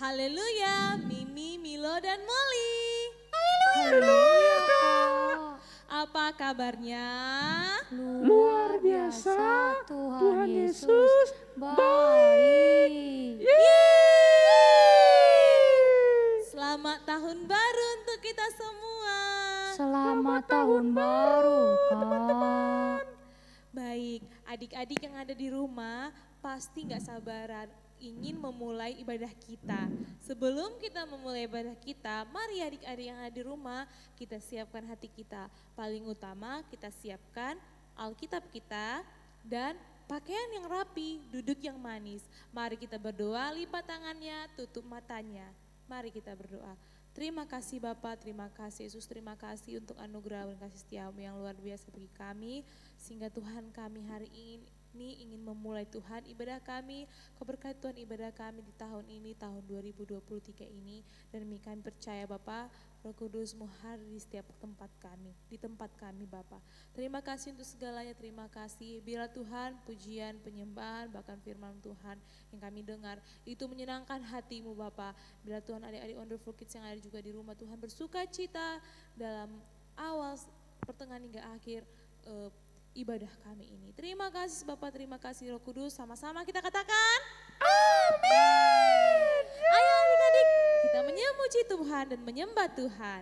Haleluya, Mimi, Milo, dan Molly. Haleluya, Kak. Apa kabarnya? Luar biasa, Tuhan Yesus baik. Selamat tahun baru untuk kita semua. Selamat tahun baru, Kak. Baik, adik-adik yang ada di rumah pasti gak sabaran ingin memulai ibadah kita. Sebelum kita memulai ibadah kita, mari adik-adik yang ada di rumah kita siapkan hati kita. Paling utama kita siapkan Alkitab kita dan pakaian yang rapi, duduk yang manis. Mari kita berdoa, lipat tangannya, tutup matanya. Mari kita berdoa. Terima kasih Bapak, terima kasih Yesus, terima kasih untuk anugerah dan kasih setiamu yang luar biasa bagi kami. Sehingga Tuhan kami hari ini ingin memulai Tuhan ibadah kami, keberkatan Tuhan ibadah kami di tahun ini, tahun 2023 ini. Dan kami percaya Bapak, Roh Kudus-Mu hadir di setiap tempat kami, di tempat kami Bapak. Terima kasih untuk segalanya, terima kasih. Biarlah Tuhan pujian, penyembahan, bahkan firman Tuhan yang kami dengar, itu menyenangkan hati-Mu Bapak. Biarlah Tuhan adik-adik Wonderful Kids yang ada juga di rumah, Tuhan bersuka cita dalam awal, pertengahan hingga akhir ibadah kami ini. Terima kasih Bapak, terima kasih Roh Kudus, sama-sama kita katakan amin. Ayo adik-adik, kita memuji Tuhan dan menyembah Tuhan.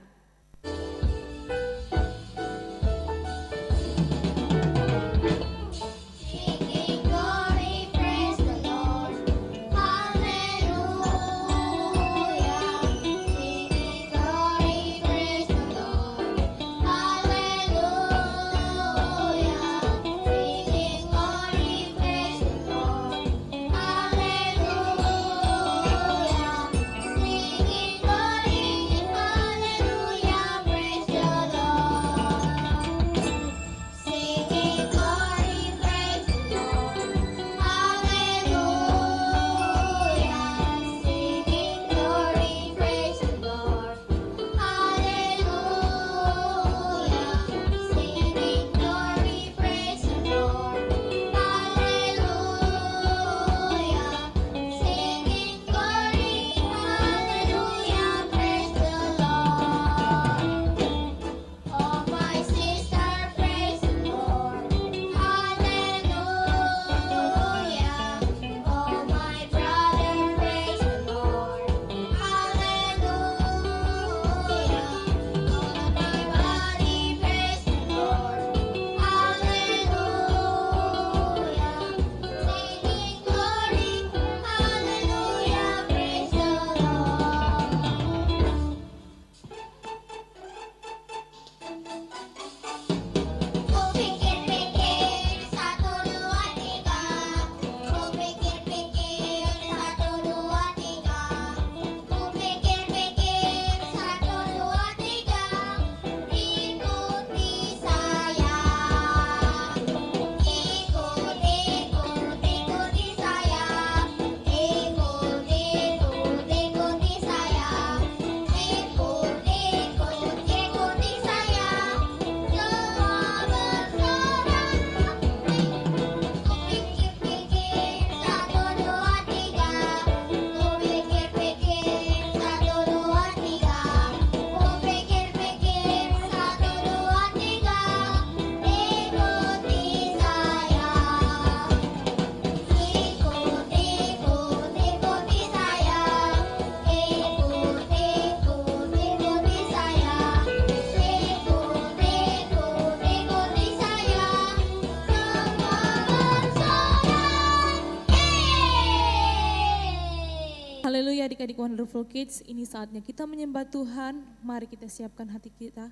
Haleluya adik-adik Wonderful Kids, ini saatnya kita menyembah Tuhan. Mari kita siapkan hati kita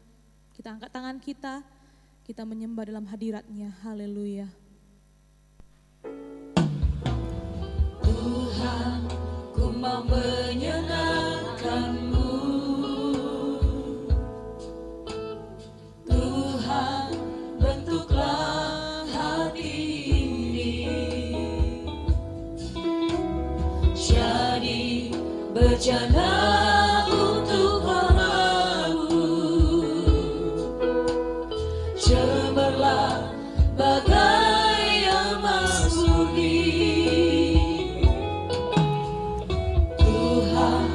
angkat tangan kita menyembah dalam hadirat-Nya. Haleluya. Tuhan, ku mau menyenangkan-Mu. Tuhan, bentuklah hati ini jadi berjana untuk nama-Mu. Cemerlang bagai emas murni. Tuhan,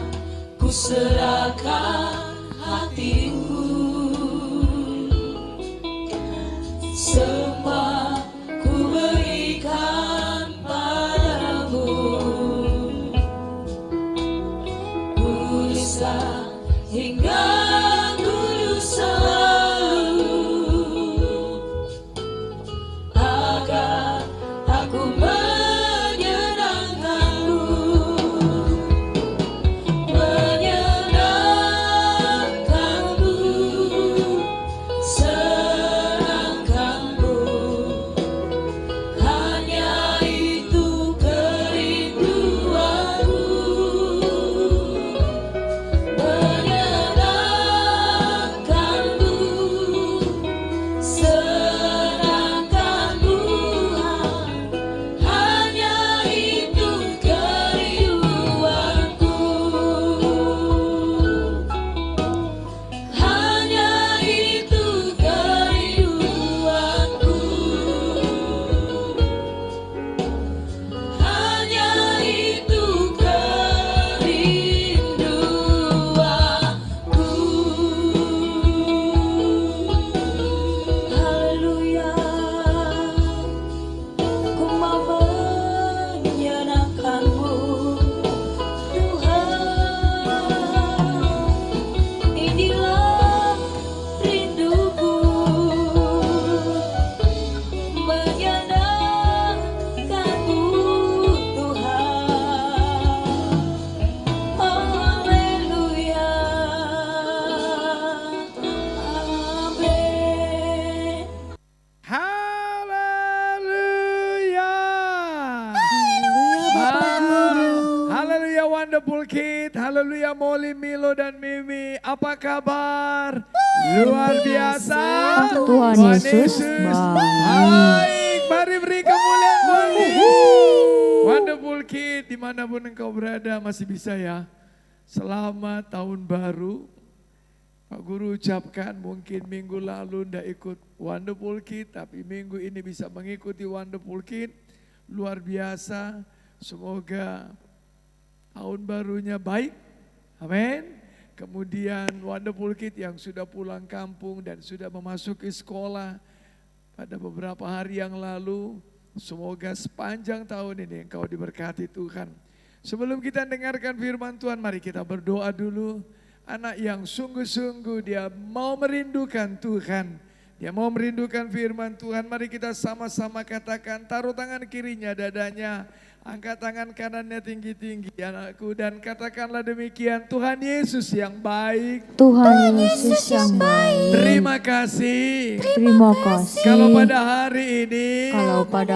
Wonderful Kid, haleluya Molly, Milo dan Mimi, apa kabar? Luar biasa. Tuhan Yesus baik. Mari beri kemuliaan Molly. Wonderful Kid, dimanapun engkau berada masih bisa ya. Selamat tahun baru. Pak Guru ucapkan mungkin minggu lalu ndak ikut Wonderful Kid, tapi minggu ini bisa mengikuti Wonderful Kid. Luar biasa, semoga tahun barunya baik, amin. Kemudian Wonderful Kid yang sudah pulang kampung dan sudah memasuki sekolah pada beberapa hari yang lalu, semoga sepanjang tahun ini engkau diberkati Tuhan. Sebelum kita dengarkan firman Tuhan, mari kita berdoa dulu. Anak yang sungguh-sungguh dia mau merindukan Tuhan, dia mau merindukan firman Tuhan. Mari kita sama-sama katakan, taruh tangan kirinya dadanya, angkat tangan kanannya tinggi-tinggi anakku, dan katakanlah demikian, Tuhan Yesus yang baik. Tuhan Yesus yang baik. Terima kasih. Terima kasih. Kalau pada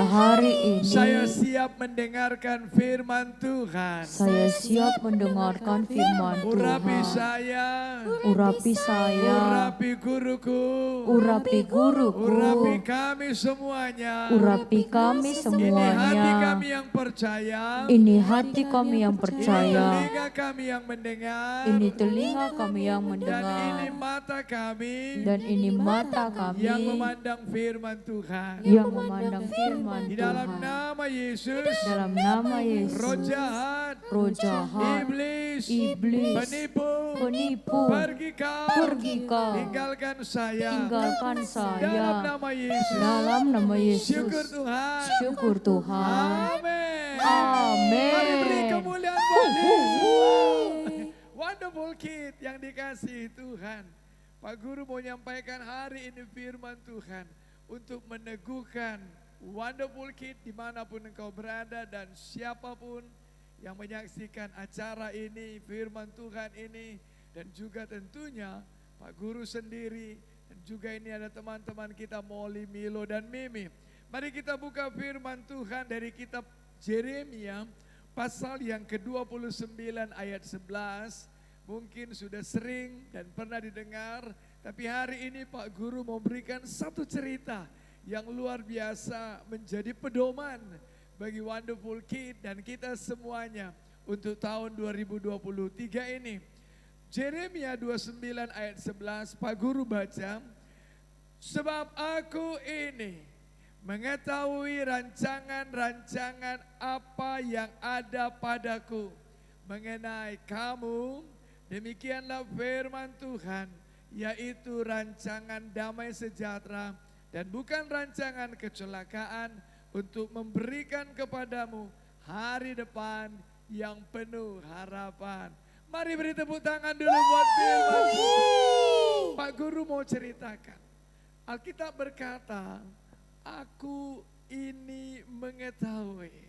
hari ini saya siap mendengarkan firman Tuhan. Saya siap mendengarkan firman Urapi Tuhan. saya. Urapi saya. Urapi guruku. Urapi guruku. Urapi kami semuanya. Urapi kami Ini hati semuanya. kami yang percaya. Ini hati kami yang Ini percaya. telinga kami yang mendengar. Ini telinga kami yang Dan ini mendengar. mata kami Dan ini mata yang kami memandang firman Tuhan. yang memandang firman Di dalam Tuhan. nama Yesus, Dalam nama Yesus, roh jahat, roh jahat, iblis, iblis, penipu, penipu, pergi kau, pergi kau, tinggalkan saya. tinggalkan Dalam saya. nama Yesus, Dalam nama syukur Yesus, Tuhan. syukur Tuhan. Amin. Amin. Mari beri kemuliaan buat Yesus. Wonderful Kid yang dikasihi Tuhan. Pak Guru mau menyampaikan hari ini firman Tuhan untuk meneguhkan Wonderful Kid dimanapun engkau berada dan siapapun yang menyaksikan acara ini, firman Tuhan ini, dan juga tentunya Pak Guru sendiri, dan juga ini ada teman-teman kita Molly, Milo, dan Mimi. Mari kita buka firman Tuhan dari kitab Yeremia pasal yang ke-29 ayat 11. Mungkin sudah sering dan pernah didengar, tapi hari ini Pak Guru mau berikan satu cerita yang luar biasa menjadi pedoman bagi Wonderful Kid dan kita semuanya untuk tahun 2023 ini. Yeremia 29 ayat 11, Pak Guru baca, sebab aku ini mengetahui rancangan-rancangan apa yang ada padaku mengenai kamu, demikianlah firman Tuhan, yaitu rancangan damai sejahtera dan bukan rancangan kecelakaan, untuk memberikan kepadamu hari depan yang penuh harapan. Mari beri tepuk tangan dulu buat firman Tuhan. Pak Guru mau ceritakan, Alkitab berkata, aku ini mengetahui,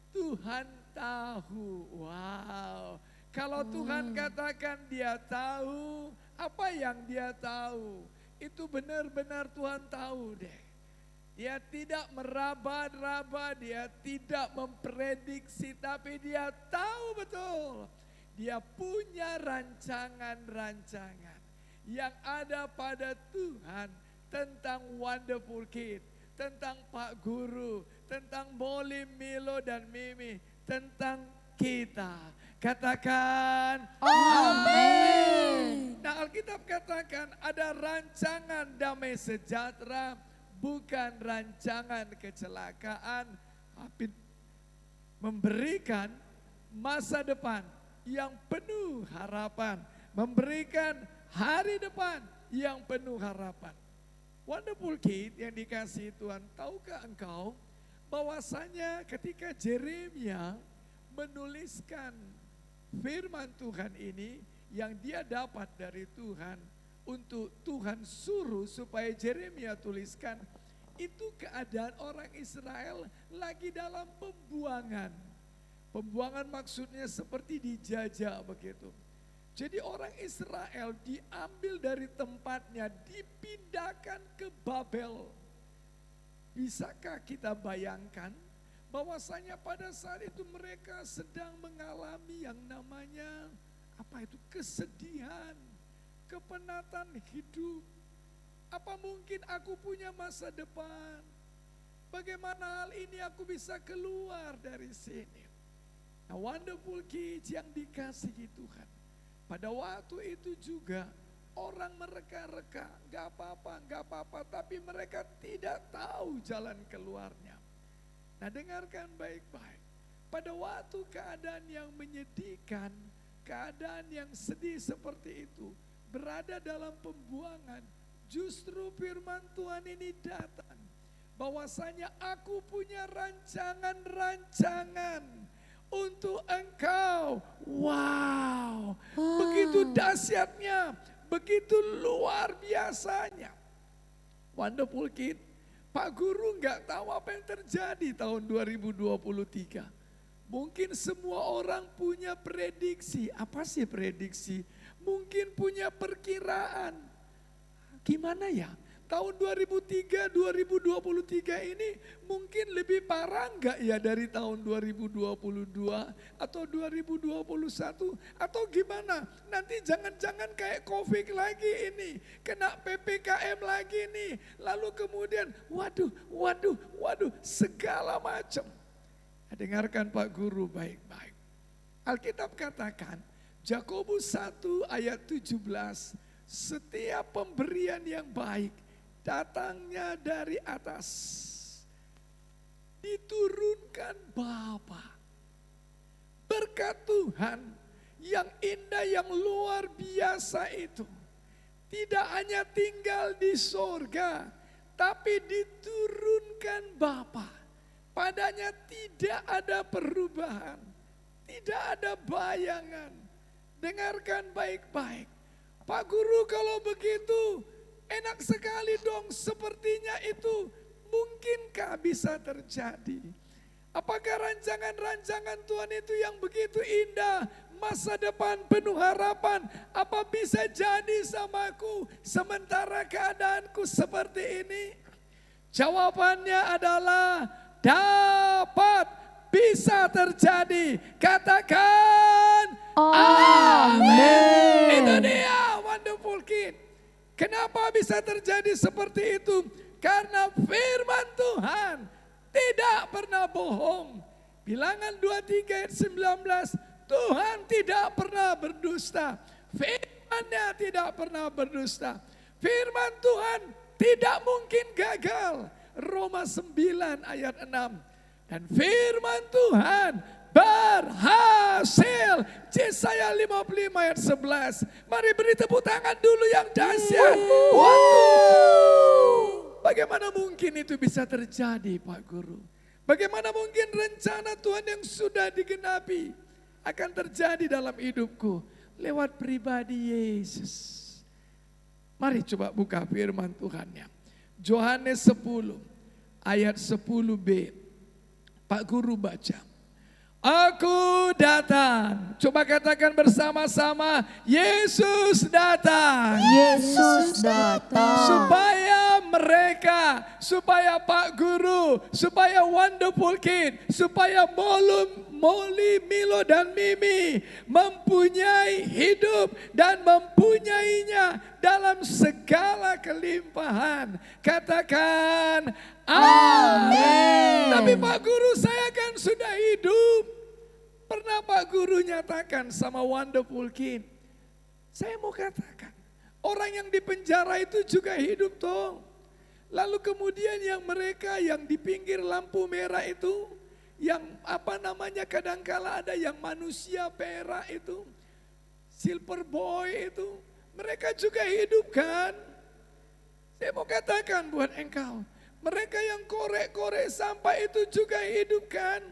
Tuhan tahu. Wow. Kalau Tuhan katakan dia tahu, apa yang dia tahu, itu benar-benar Tuhan tahu deh. Dia tidak meraba-raba, dia tidak memprediksi, tapi dia tahu betul. Dia punya rancangan-rancangan yang ada pada Tuhan tentang Wonderful Kid, tentang Pak Guru, tentang Molly, Milo, dan Mimi, tentang kita. Katakan amin. Nah, Alkitab katakan ada rancangan damai sejahtera, bukan rancangan kecelakaan, tapi memberikan masa depan yang penuh harapan, memberikan hari depan yang penuh harapan. Wonderful Kid yang dikasihi Tuhan, tahukah engkau bahwasanya ketika Yeremia menuliskan firman Tuhan ini yang dia dapat dari Tuhan, untuk Tuhan suruh supaya Yeremia tuliskan, itu keadaan orang Israel lagi dalam pembuangan. Pembuangan maksudnya seperti dijajah begitu. Jadi orang Israel diambil dari tempatnya, dipindahkan ke Babel. Bisakah kita bayangkan bahwasanya pada saat itu mereka sedang mengalami yang namanya kesedihan, kepenatan hidup. Apa mungkin aku punya masa depan? Bagaimana hal ini aku bisa keluar dari sini? Nah, wonderful kids yang dikasihi Tuhan. Pada waktu itu juga orang mereka-reka, gak apa-apa, tapi mereka tidak tahu jalan keluarnya. Nah, dengarkan baik-baik. Pada waktu keadaan yang menyedihkan, keadaan yang sedih seperti itu, berada dalam pembuangan, justru firman Tuhan ini datang. Bahwasanya aku punya rancangan-rancangan untuk engkau. Wow, begitu dahsyatnya, begitu luar biasanya. Wonderful kid, Pak Guru nggak tahu apa yang terjadi tahun 2023. Mungkin semua orang punya prediksi. Apa sih prediksi? Mungkin punya perkiraan. Gimana ya? Tahun 2023 ini mungkin lebih parah enggak ya dari tahun 2022 atau 2021 atau gimana? Nanti jangan-jangan kayak COVID lagi ini, kena PPKM lagi nih. Lalu kemudian waduh, segala macam. Dengarkan Pak Guru baik-baik. Alkitab katakan, Yakobus 1 ayat 17, setiap pemberian yang baik datangnya dari atas, diturunkan Bapa. Berkat Tuhan yang indah, yang luar biasa itu tidak hanya tinggal di sorga, tapi diturunkan Bapa. Padanya tidak ada perubahan, tidak ada bayangan. Dengarkan baik-baik. Pak Guru, kalau begitu enak sekali dong, sepertinya itu mungkinkah bisa terjadi? Apakah rancangan-rancangan Tuhan itu yang begitu indah, masa depan penuh harapan, apa bisa jadi samaku sementara keadaanku seperti ini? Jawabannya adalah dapat, bisa terjadi. Katakan amin. Itu dia wonderful kid. Kenapa bisa terjadi seperti itu? Karena firman Tuhan tidak pernah bohong. Bilangan 23 ayat 19, Tuhan tidak pernah berdusta. Firman-Nya tidak pernah berdusta. Firman Tuhan tidak mungkin gagal. Roma 9 ayat 6. Dan firman Tuhan berhasil. Yesaya 55 ayat 11. Mari beri tepuk tangan dulu yang dahsyat. Bagaimana mungkin itu bisa terjadi Pak Guru? Bagaimana mungkin rencana Tuhan yang sudah digenapi akan terjadi dalam hidupku lewat pribadi Yesus? Mari coba buka firman Tuhannya. Yohanes 10 ayat 10b. Pak Guru baca. Aku datang. Coba katakan bersama-sama, Yesus datang. Yesus datang. Supaya Pak Guru, supaya Wonderful Kid, supaya Molly, Milo dan Mimi mempunyai hidup dan mempunyainya dalam segala kelimpahan. Katakan amin. Tapi Pak Guru, saya kan sudah hidup. Pernah Pak Guru nyatakan sama Wonderful Kid, saya mau katakan, orang yang di penjara itu juga hidup toh. Lalu kemudian mereka yang di pinggir lampu merah itu, yang kadangkala ada yang manusia perak itu, silver boy itu, mereka juga hidup kan. Saya mau katakan buat engkau, mereka yang korek-korek sampah itu juga hidup kan.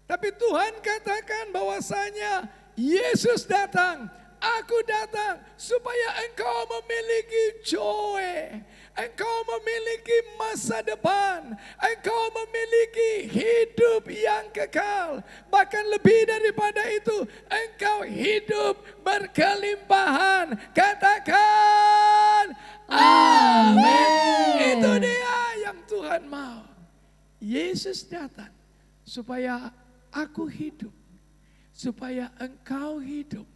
Tapi Tuhan katakan bahwasanya Yesus datang, aku datang supaya engkau memiliki joy. Engkau memiliki masa depan. Engkau memiliki hidup yang kekal. Bahkan lebih daripada itu, engkau hidup berkelimpahan. Katakan amin. Itu dia yang Tuhan mau. Yesus datang supaya aku hidup, supaya engkau hidup.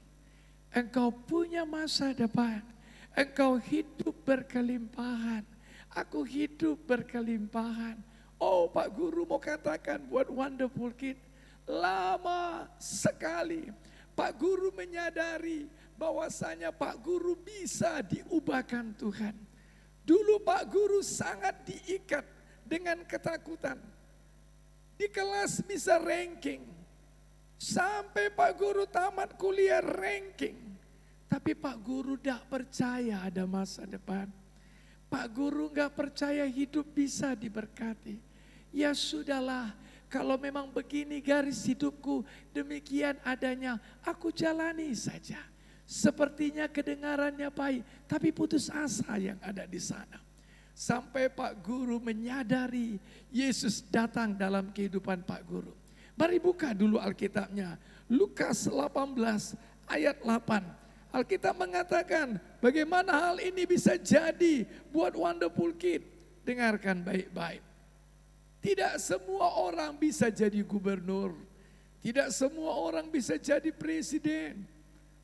Engkau punya masa depan, engkau hidup berkelimpahan, aku hidup berkelimpahan. Oh Pak Guru mau katakan buat Wonderful Kid, lama sekali Pak Guru menyadari bahwasanya Pak Guru bisa diubahkan Tuhan. Dulu Pak Guru sangat diikat dengan ketakutan. Di kelas bisa ranking. Sampai Pak Guru tamat kuliah ranking. Tapi Pak Guru tidak percaya ada masa depan. Pak Guru nggak percaya hidup bisa diberkati. Ya sudahlah, kalau memang begini garis hidupku, demikian adanya, aku jalani saja. Sepertinya kedengarannya baik, tapi putus asa yang ada di sana. Sampai Pak Guru menyadari Yesus datang dalam kehidupan Pak Guru. Mari buka dulu Alkitabnya. Lukas 18 ayat 8. Alkitab mengatakan bagaimana hal ini bisa jadi buat Wonderful Kid. Dengarkan baik-baik. Tidak semua orang bisa jadi gubernur. Tidak semua orang bisa jadi presiden.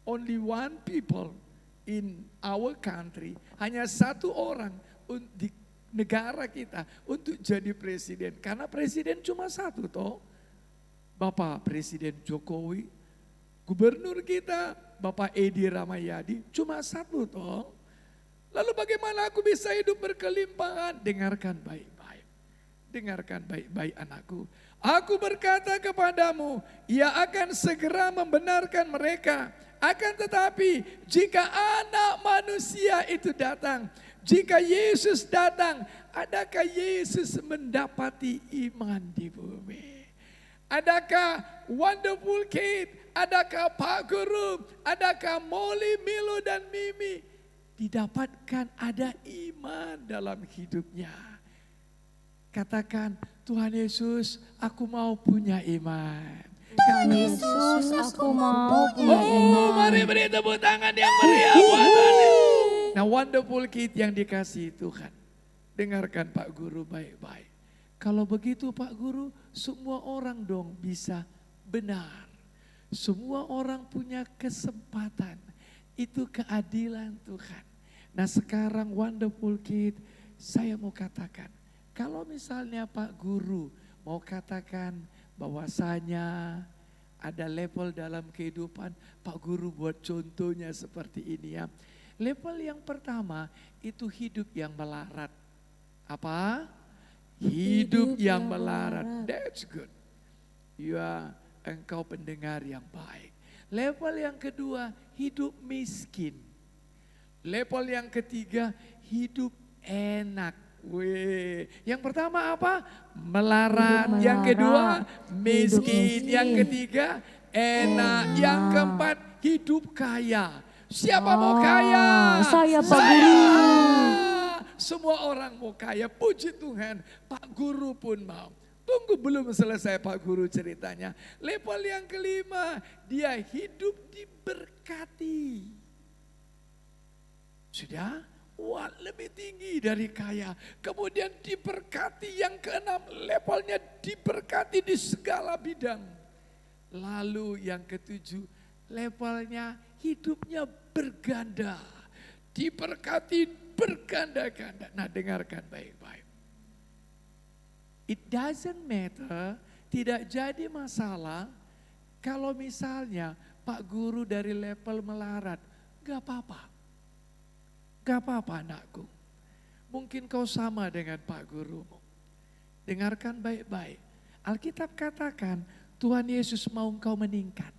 Only one people in our country. Hanya satu orang di negara kita untuk jadi presiden. Karena presiden cuma satu toh. Bapak Presiden Jokowi, gubernur kita Bapak Edi Ramayadi cuma satu toh. Lalu bagaimana aku bisa hidup berkelimpahan? Dengarkan baik-baik. Dengarkan baik-baik anakku. Aku berkata kepadamu, ia akan segera membenarkan mereka. Akan tetapi jika anak manusia itu datang, jika Yesus datang, adakah Yesus mendapati iman di bumi? Adakah Wonderful Kid, adakah Pak Guru, adakah Molly, Milo dan Mimi didapatkan ada iman dalam hidupnya? Katakan, Tuhan Yesus, aku mau punya iman. Tuhan Yesus, aku mau punya Oh, iman. mari beri tepuk tangan yang meriah buat Tuhan. Nah, Wonderful Kid yang dikasihi Tuhan. Dengarkan Pak Guru baik-baik. Kalau begitu Pak Guru, semua orang dong bisa benar. Semua orang punya kesempatan. Itu keadilan Tuhan. Nah sekarang Wonderful Kid, saya mau katakan. Kalau misalnya Pak Guru mau katakan bahwasanya ada level dalam kehidupan, Pak Guru buat contohnya seperti ini ya. Level yang pertama itu hidup yang melarat. Apa? Hidup yang melarat. That's good. Ya, engkau pendengar yang baik. Level yang kedua, hidup miskin. Level yang ketiga, hidup enak. Weh, yang pertama apa? Melarat. Yang kedua, miskin. Yang ketiga, enak. Yang keempat, hidup kaya. Siapa mau kaya? Saya Pak Guru. Semua orang mau kaya, puji Tuhan. Pak Guru pun mau. Tunggu belum selesai Pak Guru ceritanya. Level yang kelima, dia hidup diberkati. Sudah? Wah, lebih tinggi dari kaya. Kemudian diberkati yang keenam, levelnya diberkati di segala bidang. Lalu yang ketujuh, levelnya hidupnya berganda. Diberkati berganda-ganda. Nah dengarkan baik-baik. It doesn't matter, tidak jadi masalah kalau misalnya Pak Guru dari level melarat. Gak apa-apa. Gak apa-apa anakku. Mungkin kau sama dengan Pak Gurumu. Dengarkan baik-baik. Alkitab katakan Tuhan Yesus mau engkau meningkat.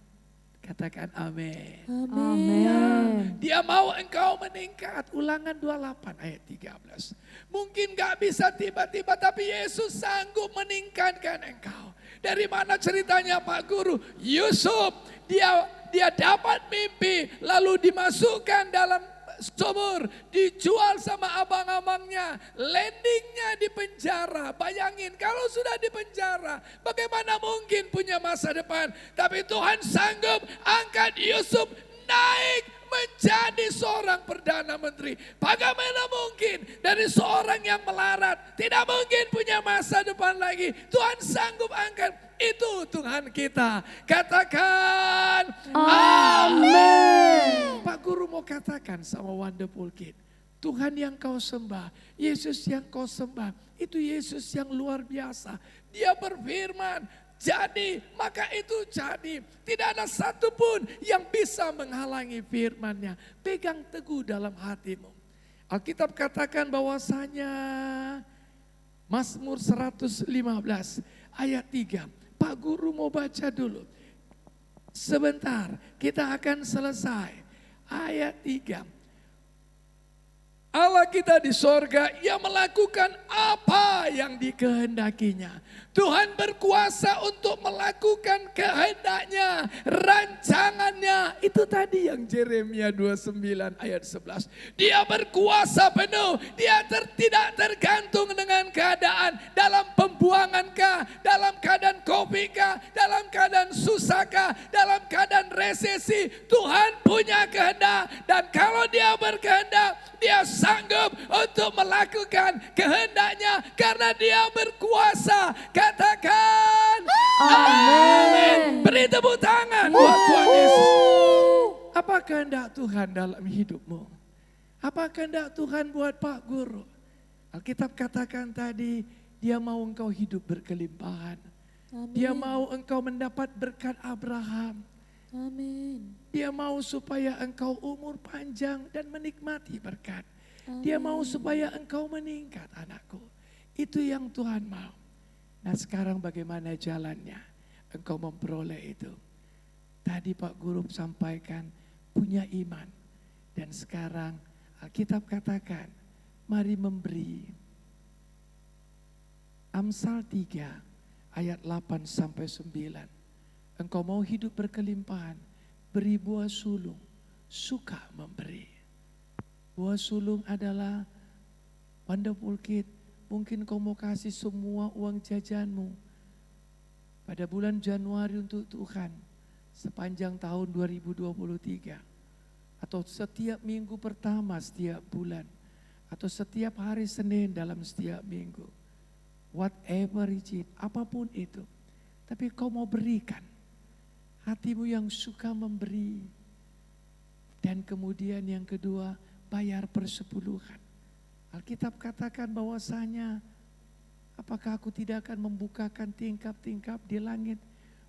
Katakan amin. Amin. Dia mau engkau meningkat. Ulangan 28 ayat 13. Mungkin gak bisa tiba-tiba tapi Yesus sanggup meningkatkan engkau. Dari mana ceritanya Pak Guru? Yusuf dia dapat mimpi lalu dimasukkan dalam sumur, dijual sama abang-abangnya, landingnya di penjara. Bayangin kalau sudah di penjara, bagaimana mungkin punya masa depan? Tapi Tuhan sanggup angkat Yusuf naik menjadi seorang Perdana Menteri. Bagaimana mungkin dari seorang yang melarat, tidak mungkin punya masa depan lagi, Tuhan sanggup angkat. Itu Tuhan kita. Katakan amin. Pak Guru mau katakan sama Wonderful Kid, Tuhan yang kau sembah, Yesus yang kau sembah, itu Yesus yang luar biasa. Dia berfirman, jadi, maka itu jadi. Tidak ada satupun yang bisa menghalangi firman-Nya. Pegang teguh dalam hatimu. Alkitab katakan bahwasanya Mazmur 115 ayat 3. Pak Guru mau baca dulu. Sebentar, kita akan selesai. Ayat 3. Allah kita di sorga, Ia melakukan apa yang dikehendakinya. Tuhan berkuasa untuk melakukan kehendaknya, rancangannya. Itu tadi yang Yeremia 29 ayat 11. Dia berkuasa penuh, dia tidak tergantung dengan keadaan. Dalam pembuangankah, dalam keadaan COVID kah, dalam keadaan susah kah, dalam keadaan resesi. Tuhan punya kehendak, dan kalau dia berkehendak, dia sanggup untuk melakukan kehendaknya karena dia berkuasa. Katakan amin. Beri tepuk tangan buat Tuhan Yesus. Apa kehendak Tuhan dalam hidupmu? Apa kehendak Tuhan buat Pak Guru? Alkitab katakan tadi, dia mau engkau hidup berkelimpahan. Amin. Dia mau engkau mendapat berkat Abraham. Amin. Dia mau supaya engkau umur panjang dan menikmati berkat. Dia mau supaya engkau meningkat, anakku. Itu yang Tuhan mau. Nah, sekarang bagaimana jalannya? Engkau memperoleh itu. Tadi Pak Guru sampaikan punya iman. Dan sekarang Alkitab katakan, mari memberi. Amsal 3 ayat 8 sampai 9. Engkau mau hidup berkelimpahan, beri buah sulung, suka memberi. Buah sulung adalah Wonderful Kid, mungkin kau mau kasih semua uang jajanmu pada bulan Januari untuk Tuhan sepanjang tahun 2023. Atau setiap minggu pertama setiap bulan. Atau setiap hari Senin dalam setiap minggu. Whatever it is, apapun itu. Tapi kau mau berikan. Hatimu yang suka memberi. Dan kemudian yang kedua, bayar persepuluhan. Alkitab katakan bahwasanya, apakah aku tidak akan membukakan tingkap-tingkap di langit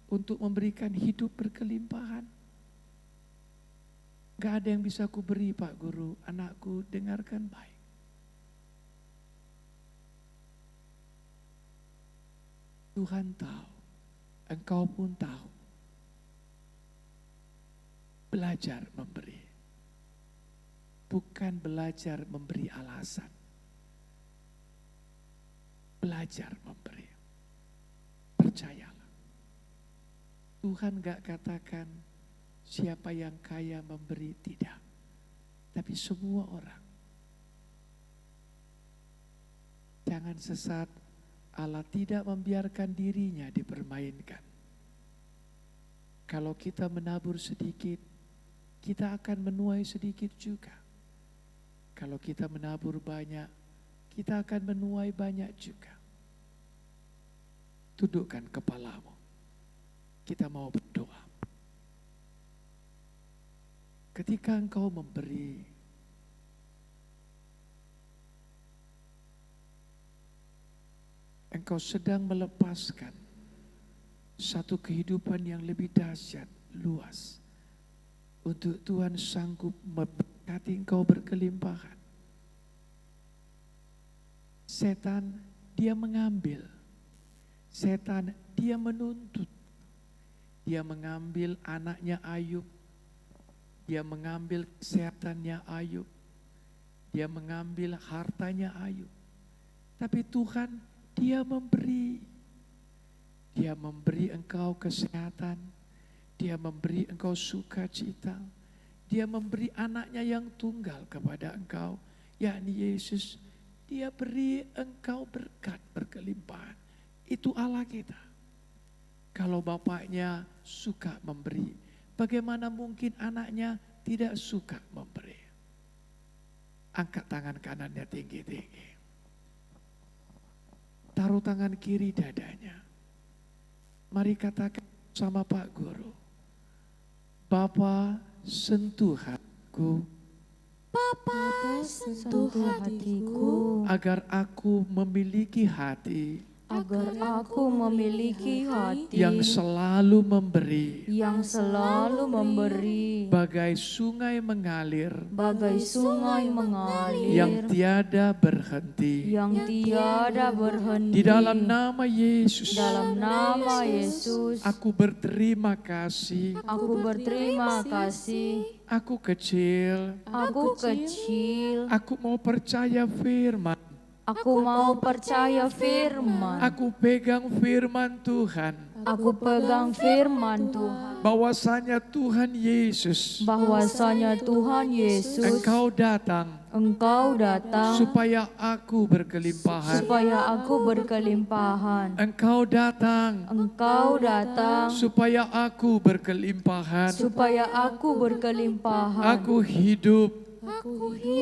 untuk memberikan hidup berkelimpahan? Gak ada yang bisa aku beri, Pak Guru. Anakku, dengarkan baik. Tuhan tahu, engkau pun tahu. Belajar memberi. Bukan belajar memberi alasan. Belajar memberi. Percayalah. Tuhan gak katakan siapa yang kaya memberi, tidak. Tapi semua orang. Jangan sesat, Allah tidak membiarkan dirinya dipermainkan. Kalau kita menabur sedikit, kita akan menuai sedikit juga. Kalau kita menabur banyak, kita akan menuai banyak juga. Tundukkan kepalamu. Kita mau berdoa. Ketika engkau memberi, engkau sedang melepaskan satu kehidupan yang lebih dahsyat, luas. Untuk Tuhan sanggup memberkati engkau berkelimpahan. Setan dia mengambil. Setan dia menuntut. Dia mengambil anaknya Ayub. Dia mengambil kesehatannya Ayub. Dia mengambil hartanya Ayub. Tapi Tuhan dia memberi. Dia memberi engkau kesehatan. Dia memberi engkau sukacita. Dia memberi anaknya yang tunggal kepada engkau, yakni Yesus. Dia beri engkau berkat berkelimpahan. Itu Allah kita. Kalau bapaknya suka memberi, Bagaimana mungkin anaknya tidak suka memberi? Angkat tangan kanannya tinggi-tinggi. Taruh tangan kiri dadanya. Mari katakan sama Pak Guru. Bapa, sentuh hatiku Bapa, sentuh hatiku agar aku memiliki hati agar aku memiliki hati yang selalu memberi, bagai sungai mengalir bagai sungai mengalir yang tiada berhenti. Di dalam nama Yesus, Dalam nama Yesus, aku berterima kasih. aku berterima kasih. Aku kecil, Aku kecil, aku mau percaya firman. aku mau percaya firman. Aku pegang firman Tuhan. Aku pegang firman Tuhan. Bahwasanya Tuhan Yesus, Bahwasanya Tuhan Yesus, Engkau datang Engkau datang supaya aku berkelimpahan. supaya aku berkelimpahan. Engkau datang Engkau datang supaya aku berkelimpahan. supaya aku berkelimpahan. Aku hidup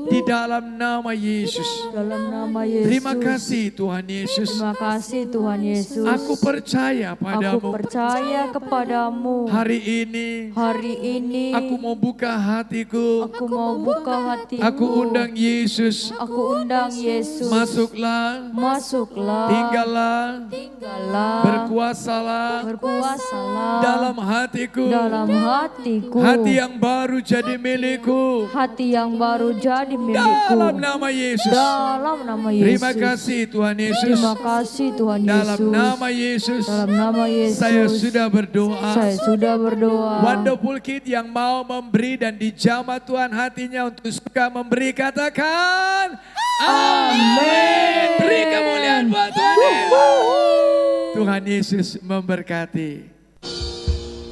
di dalam nama Yesus. Dalam nama Yesus. Terima kasih Tuhan Yesus. Terima kasih Tuhan Yesus. Aku percaya Aku padamu. percaya kepadamu. Hari ini Hari ini aku mau buka hatiku. aku mau buka hatiku. Aku undang Yesus. Aku undang Yesus. Masuklah, Masuklah. tinggallah, Tinggallah. berkuasalah Berkuasalah. dalam hatiku. Dalam hatiku. Hati yang baru jadi milikku. Hati yang baru jadi milikku. Dalam nama Yesus. Dalam nama Yesus. Terima kasih Tuhan Yesus. Terima kasih Tuhan Yesus. Dalam nama Yesus. Dalam nama Yesus. Saya sudah berdoa. Saya sudah berdoa. Wonderful Kid yang mau memberi dan dijamah Tuhan hatinya untuk suka memberi, katakan amin. Beri kemuliaan buat Tuhan Yesus. Tuhan Yesus memberkati.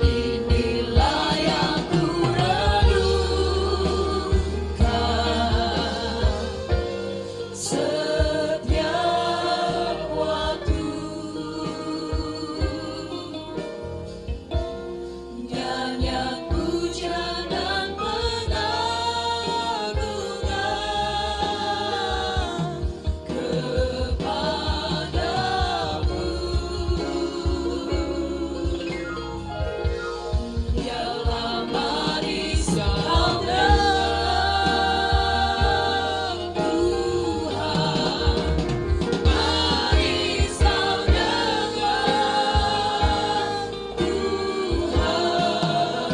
Inilah yang ku renungkan setiap waktu, nyanyian pujian dan pengagungan kepadamu. Biarlah mari kau dengar Tuhan, mari kau dengar Tuhan,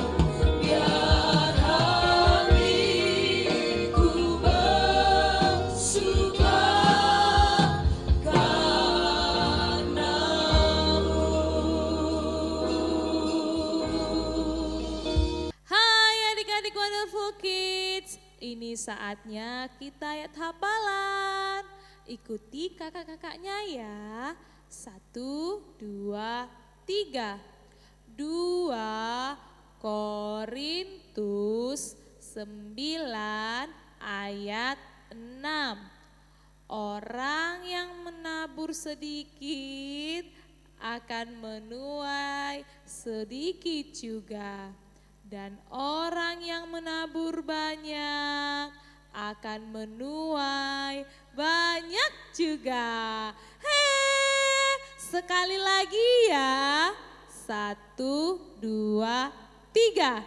biar hatiku bersuka karena-Mu. Hai adik-adik Wonderful Kids, ini saatnya kita ayat hafalan. Ikuti kakak-kakaknya ya. 1, 2, 3. 2 Korintus 9 ayat 6. Orang yang menabur sedikit akan menuai sedikit juga. Dan orang yang menabur banyak akan menuai banyak juga. Hei, sekali lagi ya. 1, 2, 3.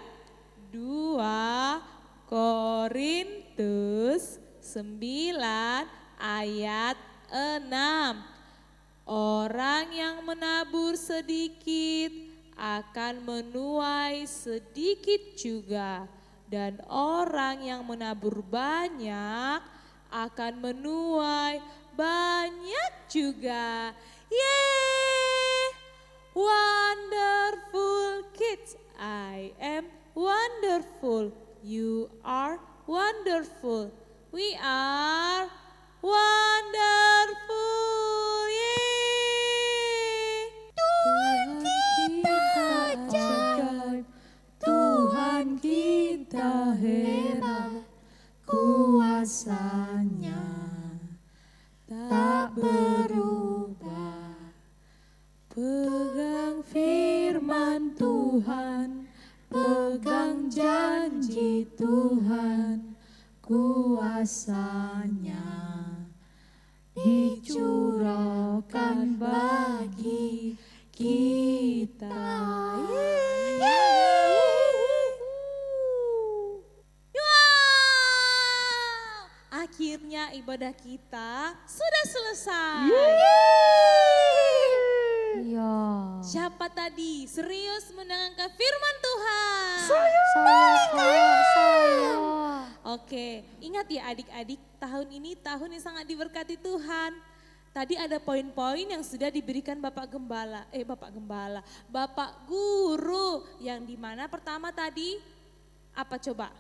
2 Korintus 9 ayat 6. Orang yang menabur sedikit akan menuai sedikit juga, dan orang yang menabur banyak akan menuai banyak juga. Yeay! Wonderful kids, I am wonderful. You are wonderful. We are wonderful. Yeay! Tuhan kita ajaib, Tuhan kita hebat, kuasa-Nya tak berubah. Pegang firman Tuhan, pegang janji Tuhan, kuasanya dicurahkan bagi kita. Wow! Akhirnya ibadah kita sudah selesai. Iya. Siapa tadi serius mendengarkan firman Tuhan? Saya saya. Oke, ingat ya adik-adik, tahun ini tahun yang sangat diberkati Tuhan. Tadi ada poin-poin yang sudah diberikan Bapak Guru, yang dimana pertama tadi apa coba?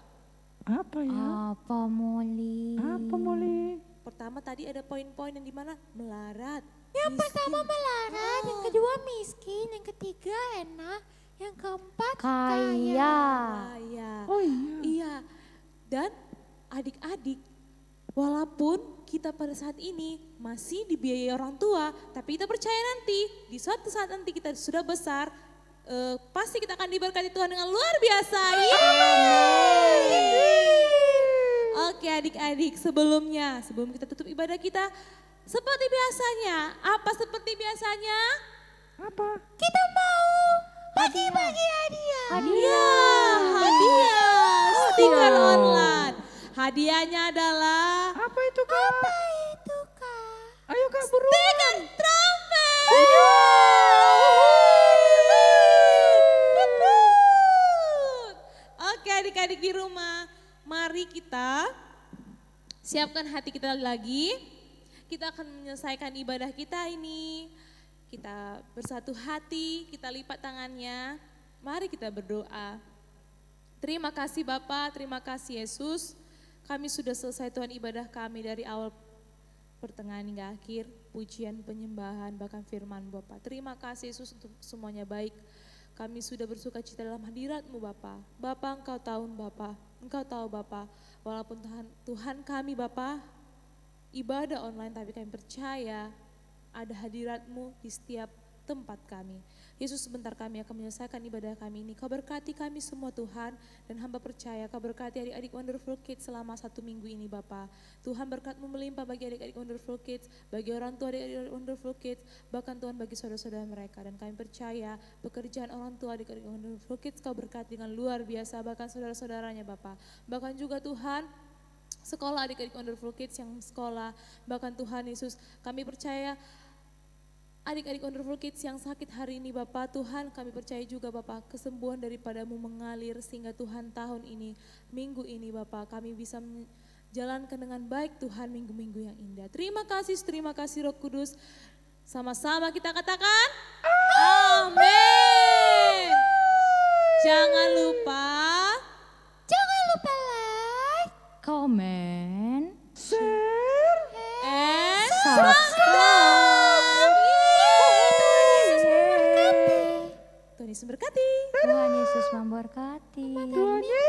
Apa ya? Apa Molly? Apa Molly? Pertama tadi ada poin-poin yang dimana melarat. Yang miskin. pertama melarat, yang kedua miskin, yang ketiga enak, yang keempat Kaya. Kaya. Oh iya. Iya, dan adik-adik, walaupun kita pada saat ini masih dibiayai orang tua, tapi kita percaya nanti di suatu saat nanti kita sudah besar, pasti kita akan diberkati Tuhan dengan luar biasa. Oke adik-adik, sebelum kita tutup ibadah kita, seperti biasanya, apa seperti biasanya? Apa? kita mau bagi-bagi hadiah. Hadiah, stiker online. Hadiahnya adalah Apa itu Kak? Apa itu Kak? Ayo Kak buruan. stiker trompet. Oke adik-adik di rumah, mari kita siapkan hati kita lagi. Kita akan menyelesaikan ibadah kita ini. Kita bersatu hati, kita lipat tangannya. Mari kita berdoa. Terima kasih Bapak, terima kasih Yesus. Kami sudah selesai Tuhan ibadah kami dari awal pertengahan hingga akhir. Pujian, penyembahan, bahkan firman Bapak. Terima kasih Yesus untuk semuanya baik. Kami sudah bersuka cita dalam hadirat-Mu Bapak. Bapak Engkau tahu Bapak, Engkau tahu Bapak. Walaupun Tuhan kami Bapak, ibadah online tapi kami percaya ada hadirat-Mu di setiap tempat kami. Yesus sebentar kami akan menyelesaikan ibadah kami ini. Kau berkati kami semua Tuhan, dan hamba percaya Kau berkati adik-adik Wonderful Kids selama 1 minggu ini Bapa. Tuhan berkat-Mu melimpah bagi adik-adik Wonderful Kids, bagi orang tua adik-adik Wonderful Kids, bahkan Tuhan bagi saudara-saudara mereka. Dan kami percaya pekerjaan orang tua adik-adik Wonderful Kids Kau berkati dengan luar biasa, bahkan saudara-saudaranya Bapa. Bahkan juga Tuhan, sekolah adik-adik Wonderful Kids yang sekolah, bahkan Tuhan Yesus, kami percaya adik-adik Wonderful Kids yang sakit hari ini Bapak, Tuhan kami percaya juga Bapak kesembuhan daripada-Mu mengalir sehingga Tuhan tahun ini, minggu ini Bapak kami bisa menjalankan dengan baik Tuhan minggu-minggu yang indah. Terima kasih Roh Kudus. Sama-sama kita katakan amin. Jangan lupa Like, Comment. and Subscribe. Tuhan Yesus berkati. Tuhan Yesus memberkati. Tuhan Yesus